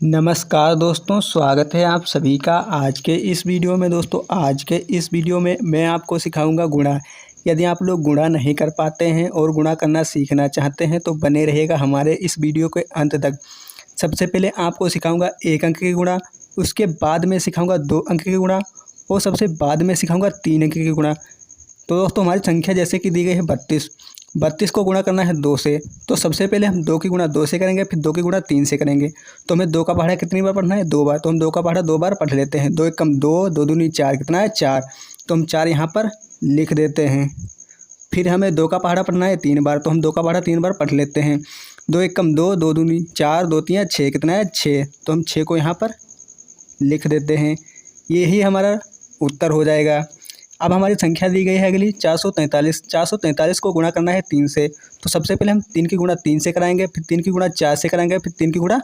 नमस्कार दोस्तों, स्वागत है आप सभी का आज के इस वीडियो में। दोस्तों आज के इस वीडियो में मैं आपको सिखाऊंगा गुणा। यदि आप लोग गुणा नहीं कर पाते हैं और गुणा करना सीखना चाहते हैं तो बने रहेगा हमारे इस वीडियो के अंत तक। सबसे पहले आपको सिखाऊंगा 1 अंक के गुणा, उसके बाद में सिखाऊंगा 2 अंक के गुणा और सबसे बाद में सिखाऊंगा 3 अंक के गुणा। तो दोस्तों हमारी संख्या जैसे कि दी गई है 32। 32 को गुणा करना है 2 से, तो सबसे पहले हम 2 की गुणा 2 से करेंगे, फिर 2 की गुणा 3 से करेंगे। तो हमें 2 का पहाड़ा कितनी बार पढ़ना है? 2 बार। तो हम 2 का पहाड़ा 2 बार पढ़ लेते हैं। 2 एकम 2, 2 दूनी 4, कितना है? 4। तो हम 4 यहाँ पर लिख देते हैं। फिर हमें 2 का पहाड़ा पढ़ना है 3 बार, तो हम 2 का पहाड़ा 3 बार पढ़ लेते हैं। 2 एकम 2, 2 दूनी 4, 2 तियाँ 6, कितना है? 6। तो हम 6 को यहाँ पर लिख देते हैं। यही हमारा उत्तर हो जाएगा। अब हमारी संख्या दी गई है अगली 443। 443 को गुणा करना है 3 से, तो सबसे पहले हम 3 की गुणा 3 से कराएंगे, फिर 3 की गुणा 4 से कराएंगे, फिर 3 की गुणा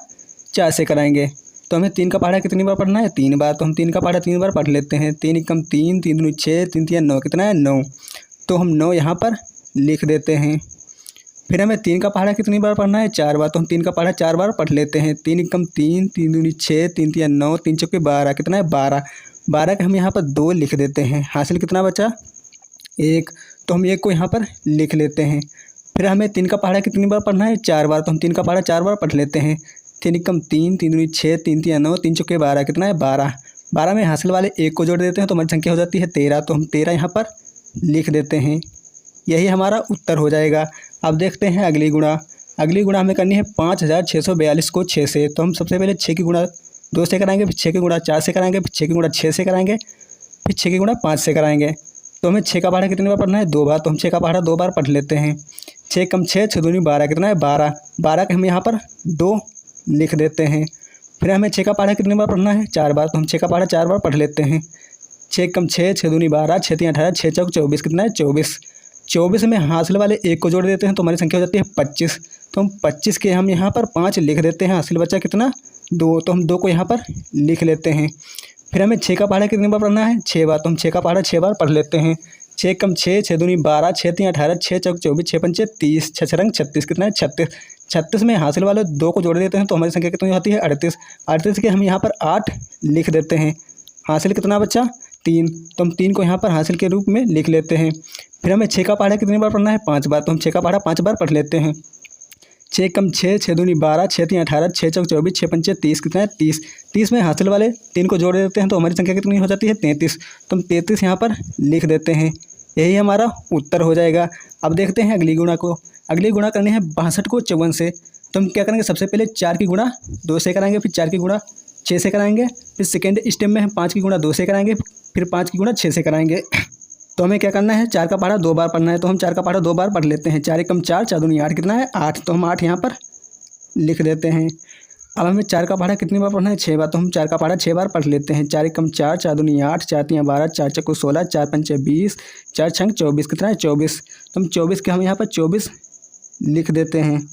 4 से कराएंगे। तो हमें 3 का पहाड़ा कितनी बार पढ़ना है? 3 बार। तो हम 3 का पहाड़ा 3 बार पढ़ लेते हैं। 3 एकम 3, 3 दूनी 6, 3 तियाँ 9, कितना है? 9। तो हम 9 यहाँ पर लिख देते हैं। फिर हमें 3 का पहाड़ा कितनी बार पढ़ना है? 4 बार। तो हम 3 का पहाड़ा 4 बार पढ़ लेते हैं। 3 एकम 3, 3 दूनी 6, 3 तियाँ 9, 3 चौके 12, कितना है? 12। 12 का हम यहाँ पर 2 लिख देते हैं। हासिल कितना बचा? 1। तो हम 1 को यहाँ पर लिख लेते हैं। फिर हमें 3 का पहाड़ा कितनी बार पढ़ना है? 4 बार। तो हम 3 का पहाड़ा 4 बार पढ़ लेते हैं। 3 एकम 3, 3 दूनी 6, 3 तियाँ 9, 3 चौके 12, कितना है? 12। 12 में हासिल वाले 1 को जोड़ देते हैं तो हमारी संख्या हो जाती है 13। तो हम 13 यहाँ पर लिख देते हैं। यही हमारा उत्तर हो जाएगा। अब देखते हैं अगली गुणा। अगली गुणा हमें करनी है 5642 को 6 से। तो हम सबसे पहले 6 की गुणा 2 से कराएंगे, फिर 6 की गुणा 4 से कराएंगे, फिर 6 की गुणा 6 से कराएंगे, फिर 6 की गुणा 5 से कराएंगे। तो हमें 6 का पहाड़ा कितनी बार पढ़ना है? 2 बार। तो हम 6 का पहाड़ा 2 बार पढ़ लेते हैं। 6 कम 6, 6 दूनी 12, कितना है? 12। 12 के हम यहाँ पर 2 लिख देते हैं। फिर हमें 6 का पहाड़ा कितनी बार पढ़ना है? 4 बार। तो हम 6 का पहाड़ा 4 बार पढ़ लेते हैं। 6 कम 6, 6 दूनी 12, 6 तियाँ 18, 6 चौक 24, कितना है? 24। 24 में हासिल वाले 1 को जोड़ देते हैं तो हमारी संख्या हो जाती है 25। तो हम 25 के हम यहाँ पर 5 लिख देते हैं। हासिल बचा कितना? 2। तो हम 2 को यहाँ पर लिख लेते हैं। फिर हमें 6 का पहाड़ा कितनी बार पढ़ना है? 6 बार। तो हम 6 का पहाड़ा 6 बार पढ़ लेते हैं। 6 कम 6, 6 दूनी 12, 6 तियाँ 18, 6 चौक 24, 6 पंचे 30, 6 छरंग 36, कितना है? 36। 36 में हासिल वाले 2 को जोड़ देते हैं तो हमारी संख्या कितनी होती है? 38। 38 के हम यहाँ पर 8 लिख देते हैं। हासिल कितना बचा? 3। तो हम 3 को यहाँ पर हासिल के रूप में लिख लेते हैं। फिर हमें 6 का पहाड़ा कितनी बार पढ़ना है? 5 बार। तो हम 6 का पहाड़ा 5 बार पढ़ लेते हैं। 6 कम 6, 6 दूनी 12, 6 तियाँ 18, 6 चौक 24, 6 पंचे 30, कितना है? 30। 30 में हासिल वाले 3 को जोड़ देते हैं तो हमारी संख्या कितनी हो जाती है? 33। तो हम 33 यहाँ पर लिख देते हैं। यही हमारा उत्तर हो जाएगा। अब देखते हैं अगली गुणा को। अगली गुणा करनी है 62 को 54 से। तो हम क्या करेंगे? सबसे पहले 4 की गुणा 2 से कराएंगे, फिर 4 की गुणा 6 से कराएंगे, फिर सेकेंड स्टेप में हम 5 की गुणा 2 से कराएंगे, फिर 5 की गुणा 6 से कराएंगे। तो हमें क्या करना है? 4 का पहाड़ा 2 बार पढ़ना है। तो हम 4 का पहाड़ा 2 बार पढ़ लेते हैं। 4 एकम 4, 4 दूनी 8, कितना है? 8। तो हम 8 यहाँ पर लिख देते हैं। अब हमें 4 का पहाड़ा कितनी बार पढ़ना है? 6 बार। तो हम 4 का पहाड़ा 6 बार पढ़ लेते हैं। 4 एकम 4, 4 दूनी 8, 4 तियाँ 12, 4 चौको 16, 4 पंचे 20, 4 छंग 24, कितना है? 24। तो हम 24 के हम यहाँ पर 24 लिख देते हैं।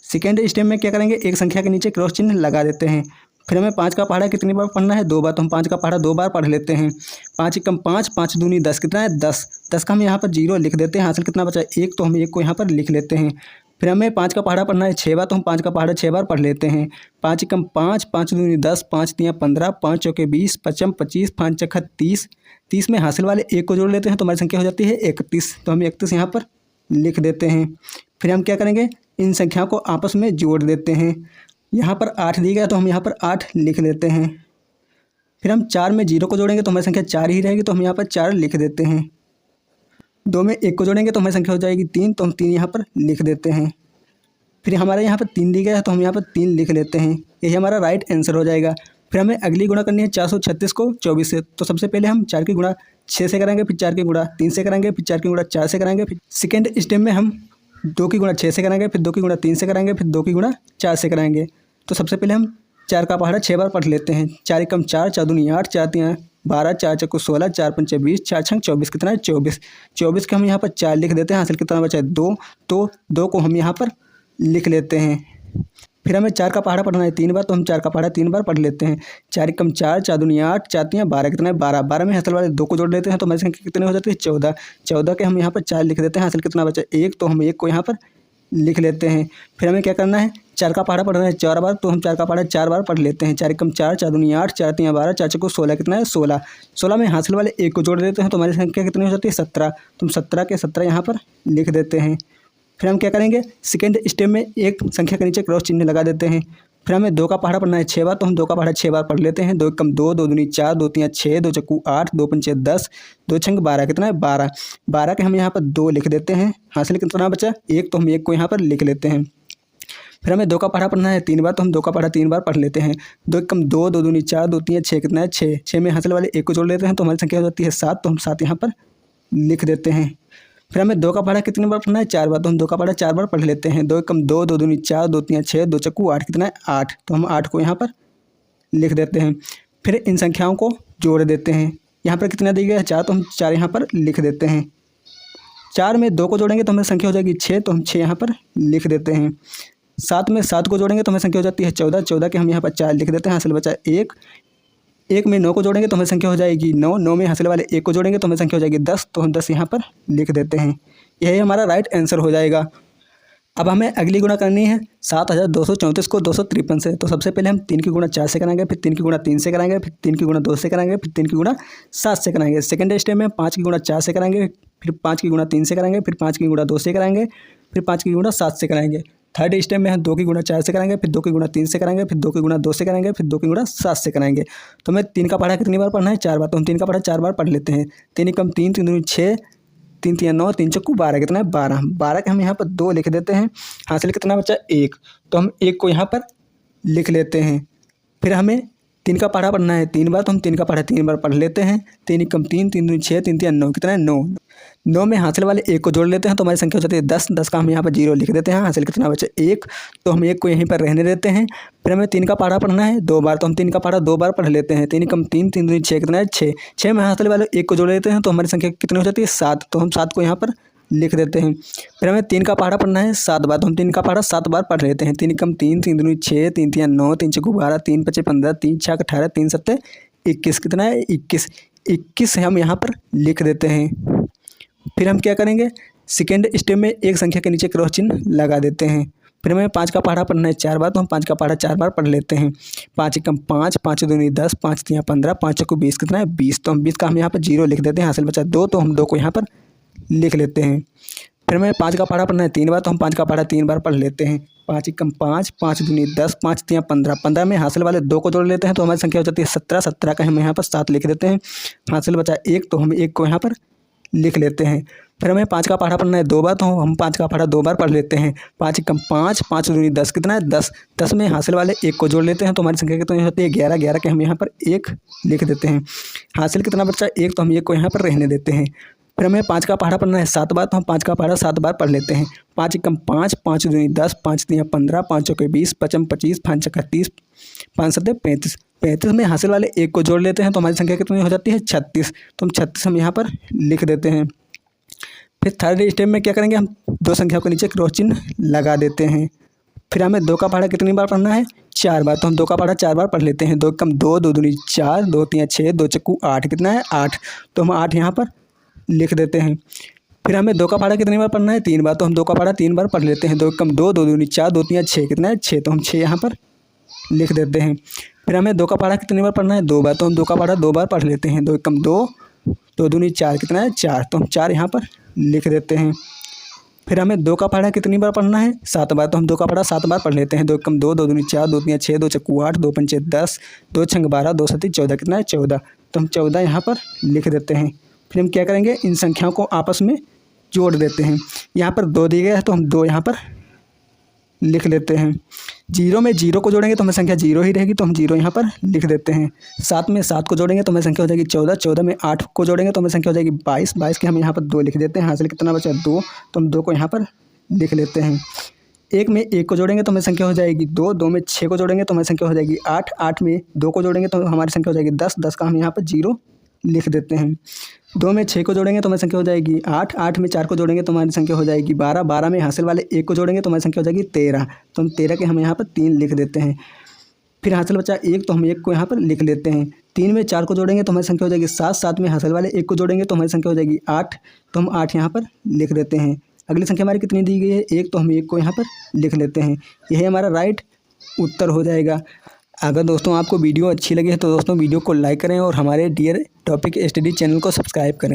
सेकेंड स्टेप में क्या करेंगे? एक संख्या के नीचे क्रॉस चिन्ह लगा देते हैं। फिर हमें 5 का पहाड़ा कितनी बार पढ़ना है? 2 बार। तो हम 5 का पहाड़ा 2 बार पढ़ लेते हैं। 5 एकम 5, 5 दूनी 10, कितना है? 10। 10 का हम यहाँ पर 0 लिख देते हैं। हासिल कितना बचा? 1। तो हम 1 को यहाँ पर लिख लेते हैं। फिर हमें 5 का पहाड़ा पढ़ना है 6 बार। तो हम 5 का पहाड़ा 6 बार पढ़ लेते हैं। 5 एकम 5, 5 दूनी 10, 5 तियाँ 15, 5 चौके 20, 5 25, 5 चौका 30। 30 में हासिल वाले 1 को जोड़ लेते हैं तो हमारी संख्या हो जाती है 31। तो हम 31 यहाँ पर लिख देते हैं। फिर हम क्या करेंगे? इन संख्याओं को आपस में जोड़ देते हैं। यहाँ पर 8 दिया गया तो हम यहाँ पर 8 लिख देते हैं। फिर हम 4 में 0 को जोड़ेंगे तो हमारी संख्या 4 ही रहेगी, तो हम यहाँ पर 4 लिख देते हैं। 2 में 1 को जोड़ेंगे तो हमारी संख्या हो जाएगी 3, तो हम 3 यहाँ पर लिख देते हैं। फिर हमारे यहाँ पर 3 दिया गया है तो हम यहाँ पर 3 लिख लेते हैं। यही हमारा राइट आंसर हो जाएगा। फिर हमें अगली गुणा करनी है 436 को 24 से। तो सबसे पहले हम 4 की गुणा 6 से कराएंगे, फिर 4 की गुणा 3 से कराएंगे, फिर 4 की गुणा 4 से कराएंगे, फिर सेकेंड स्टेप में हम 2 की गुणा 6 से कराएंगे, फिर 2 की गुणा 3 से कराएंगे, फिर 2 की गुणा 4 से कराएंगे। तो सबसे पहले हम 4 का पहाड़ा 6 बार पढ़ लेते हैं। 4 एकम 4, 4 दूनी 8, 4 तियाँ 12, 4 चौको 16, 4 पंचे 20, 4 छंग 24, कितना है? 24। 24 के हम यहाँ पर 4 लिख देते हैं। हासिल कितना बचा है? 2। तो 2 को हम यहाँ पर लिख लेते हैं। फिर हमें 4 का पहाड़ा पढ़ना है 3 बार। तो हम 4 का पहाड़ा 3 बार पढ़ लेते हैं। 4 एकम 4, 4 दूनी 8, 4 तियाँ 12, कितना है? 12। 12 में हासिल वाले 2 को जोड़ लेते हैं तो हमारी संख्या कितनी हो जाती है? 14। 14 के हम यहाँ पर 4 लिख देते हैं। हासिल कितना बचा? 1। तो हम 1 को यहाँ पर लिख लेते हैं। फिर हमें क्या करना है? 4 का पहाड़ा पढ़ना है 4 बार, तो हम 4 का पहाड़ा 4 बार पढ़ लेते हैं। 4 एकम 4, 4 दूनी 8, 4 तीन 12, 4 चौको 16, कितना है 16। 16 में हासिल वाले 1 को जोड़ देते हैं तो हमारी संख्या कितनी हो जाती है 17। तो हम 17 के 17 यहाँ पर लिख देते हैं। फिर हम क्या करेंगे, सेकेंड स्टेप में एक संख्या के नीचे क्रॉस चिन्ह लगा देते हैं। फिर हमें 2 का पहाड़ा पढ़ना है 6 बार, तो हम 2 का पहाड़ा 6 बार पढ़ लेते हैं। 2 एकम 2, 2 दूनी 4, 2 तीन 6, 2 चक्कू 8, 2 पंचे 10, 2 छंग 12, कितना है 12। 12 के हम यहाँ पर 2 लिख देते हैं। हासिल कितना बचा 1, तो हम 1 को यहाँ पर लिख लेते हैं। फिर हमें 2 का पहाड़ा पढ़ना है 3 बार, तो हम 2 का पहाड़ा 3 बार पढ़ लेते हैं। 2 एकम 2, 2 दूनी 4, 2 तीन 6, कितना है 6। 6 में हासिल वाले 1 को जोड़ लेते हैं तो हमारी संख्या हो जाती है 7, तो हम 7 यहाँ पर लिख देते हैं। फिर हमें 2 का पहाड़ा कितनी बार पढ़ना है 4 बार, तो हम 2 का पहाड़ा 4 बार पढ़ लेते हैं। 2 एकम 2, 2 दूनी 4, 2 तीन 6, 2 चक्कू 8, कितना है 8, तो हम 8 को यहाँ पर लिख देते हैं। फिर इन संख्याओं को जोड़ देते हैं। यहाँ पर कितना दिया गया है 4, तो हम 4 यहाँ पर लिख देते हैं। 4 में 2 को जोड़ेंगे तो हमें संख्या हो जाएगी 6, तो हम 6 यहाँ पर लिख देते हैं। 7 में 7 को जोड़ेंगे तो हमें संख्या हो जाती है 14। 14 के हम यहाँ पर 4 लिख देते हैं। हासिल बचा 1। 1 में 9 को जोड़ेंगे तो हमें संख्या हो जाएगी 9। 9 में हासिल वाले 1 को जोड़ेंगे तो हमें संख्या हो जाएगी 10, तो हम 10 यहाँ पर लिख देते हैं। यही हमारा राइट आंसर हो जाएगा। अब हमें अगली गुणा करनी है 7234 को 253 से। तो सबसे पहले हम 3 की गुणा 4 से कराएंगे, फिर 3 की गुणा 3 से कराएंगे, फिर 3 की गुणा 2 से कराएंगे, फिर 3 की गुणा 7 से कराएंगे। सेकंड स्टेप में 5 की गुणा 4 से कराएंगे, फिर 5 की गुणा 3 से कराएंगे, फिर 5 की गुणा 2 से कराएंगे, फिर 5 की गुणा 7 से कराएंगे। थर्ड स्टेप में हम 2 की गुणा 4 से कराएंगे, फिर 2 की गुणा 3 से कराएंगे, फिर 2 की गुणा 2 से कराएंगे, फिर 2 की गुणा 7 से कराएंगे। तो हमें 3 का पहाड़ा कितनी बार पढ़ना है 4 बार, तो हम 3 का पहाड़ा 4 बार पढ़ लेते हैं। 3 एकम 3, 3 दूनी 6, 3 तीन 9, 3 चक्कू 12, कितना है 12। 12 के हम यहाँ पर 2 लिख देते हैं। हासिल कितना बचा 1, तो हम 1 को यहाँ पर लिख लेते हैं। फिर हमें 3 का पहाड़ा पढ़ना है 3 बार, तो हम 3 का पहाड़ा 3 बार पढ़ लेते हैं। 3 एकम 3, 3 दूनी 6, 3 तीन 9, कितना है 9। 9 में हासिल वाले 1 को जोड़ लेते हैं तो हमारी संख्या हो जाती है 10। 10 का हम यहाँ पर 0 लिख देते हैं। हासिल कितना बचा 1, तो हम 1 को यहीं पर रहने देते हैं। फिर हमें 3 का पहाड़ा पढ़ना है 2 बार, तो हम 3 का पहाड़ा 2 बार पढ़ लेते हैं। 3 एकम 3, 3 दूनी 6, कितना है 6। 6 में हासिल वाले 1 को जोड़ लेते हैं तो हमारी संख्या कितनी हो जाती है 7, तो हम 7 को यहाँ पर लिख देते हैं। फिर हमें 3 का पहाड़ा पढ़ना है 7 बार, तो हम 3 का पहाड़ा 7 बार पढ़ लेते हैं। 3 एकम 3, 3 दूनी 6, 3 तीन 9, 3 चक्कू 12, 3 पचे 15, 3 छक 18, 3 सत्ते 21, कितना है 21। 21 हम यहाँ पर लिख देते हैं। फिर हम क्या करेंगे, सेकेंड स्टेप में एक संख्या के नीचे क्रॉस चिन्ह लगा देते हैं। फिर हमें 5 का पहाड़ा पढ़ना है 4 बार, तो हम 5 का पहाड़ा 4 बार पढ़ लेते हैं। 5 एकम 5, 5 दूनी 10, 5 तीन 15, 5 चक्कू 20, कितना है 20। तो हम 20 का हम यहाँ पर 0 लिख देते हैं। हासिल बचा 2, तो हम 2 को यहाँ पर लिख लेते हैं। फिर हमें 5 का पहाड़ा पढ़ना है 3 बार, तो हम 5 का पहाड़ा 3 बार पढ़ लेते हैं। 5 एकम 5, 5 दूनी 10, 5 तीन 15, 15 में हासिल वाले 2 को जोड़ लेते हैं तो हमारी संख्या हो जाती है 17। 17 का हम यहाँ पर 7 लिख देते हैं। हासिल बचा 1, तो हम 1 को यहाँ पर लिख लेते हैं। फिर हमें 5 का पहाड़ा पढ़ना है 2 बार, तो हम 5 का पहाड़ा 2 बार पढ़ लेते हैं। 5 एकम 5, 5 दूनी 10, कितना है 10। 10 में हासिल वाले 1 को जोड़ लेते हैं तो हमारी संख्या कितनी होती है 11। 11 के हम यहाँ पर 1 लिख देते हैं। हासिल कितना बचा 1, तो हम 1 को यहाँ पर रहने देते हैं। फिर हमें 5 का पहाड़ा पढ़ना है 7 बार, तो हम 5 का पहाड़ा 7 बार पढ़ लेते हैं। 5 एकम 5, 5 दूनी 10, 5 तीन 15, 5 चौके 20, 5 25, 5 छक्का 30, 5 सत्ते 35। 35 में हासिल वाले 1 को जोड़ लेते हैं तो हमारी संख्या कितनी हो जाती है 36। तो हम 36 हम यहाँ पर लिख देते हैं। फिर थर्ड स्टेप में क्या करेंगे, हम 2 संख्याओं के नीचे क्रॉस चिन्ह लगा देते हैं। फिर हमें 2 का पहाड़ा कितनी बार पढ़ना है 4 बार, तो हम 2 का पहाड़ा 4 बार पढ़ लेते हैं। 2 एकम 2, 2 दूनी 4, 2 तीन 6, 2 चक्कू 8, कितना है 8। तो हम 8 यहाँ पर लिख देते हैं। फिर हमें 2 का पहाड़ा कितनी बार पढ़ना है 3 बार, तो हम 2 का पहाड़ा 3 बार पढ़ लेते हैं। 2 एकम 2, 2 दूनी 4, 2 तीन 6, कितना है 6। तो हम 6 यहाँ पर लिख देते हैं। फिर हमें 2 का पहाड़ा कितनी बार पढ़ना है 2 बार, तो हम 2 का पहाड़ा 2 बार पढ़ लेते हैं। 2 एकम 2, 2 दूनी 4, कितना है 4। तो हम 4 यहाँ पर लिख देते हैं। फिर हमें 2 का पहाड़ा कितनी बार पढ़ना है 7 बार, तो हम 2 का पहाड़ा 7 बार पढ़ लेते हैं। 2 एकम 2, 2 दूनी 4, 2 तीन 6, 2 चक्कू 8, 2 पंचे 10, 2 छंग 12, 2 सत्ती 14, कितना है 14। तो हम 14 यहाँ पर लिख देते हैं। फिर हम क्या करेंगे, इन संख्याओं को आपस में जोड़ देते हैं। यहाँ पर 2 दिए गए हैं तो हम 2 यहाँ पर लिख लेते हैं। 0 में 0 को जोड़ेंगे तो हमें संख्या 0 ही रहेगी, तो हम 0 यहाँ पर लिख देते हैं। 7 में 7 को जोड़ेंगे तो हमें संख्या हो जाएगी 14। 14 में 8 को जोड़ेंगे तो हमें संख्या हो जाएगी 22। 22 के हम यहाँ पर 2 लिख देते हैं। हासिल कितना बचा 2, तो हम 2 को यहाँ पर लिख लेते हैं। 1 में 1 को जोड़ेंगे तो हमें संख्या हो जाएगी 2। 2 में 6 को जोड़ेंगे तो हमें संख्या हो जाएगी 8। 8 में 2 को जोड़ेंगे तो हमारी संख्या हो जाएगी 10। 10 का हम यहाँ पर 0 लिख देते हैं। 2 में 6 को जोड़ेंगे तो हमारी संख्या हो जाएगी 8। 8 में 4 को जोड़ेंगे तो हमारी संख्या हो जाएगी 12। 12 में हासिल वाले 1 को जोड़ेंगे तो हमारी संख्या हो जाएगी 13। तो हम 13 के हम यहाँ पर 3 लिख देते हैं। फिर हासिल बचा 1, तो हम 1 को यहाँ पर लिख लेते हैं। 3 में 4 को जोड़ेंगे तो हमारी संख्या हो जाएगी 7। 7 में हासिल वाले 1 को जोड़ेंगे तो हमारी संख्या हो जाएगी 8। तो हम 8 यहाँ पर लिख देते हैं। अगली संख्या हमारी कितनी दी गई है 1, तो हम 1 को यहाँ पर लिख लेते हैं। यही हमारा राइट उत्तर हो जाएगा। अगर दोस्तों आपको वीडियो अच्छी लगी है तो दोस्तों वीडियो को लाइक करें और हमारे डियर टॉपिक स्टडी चैनल को सब्सक्राइब करें।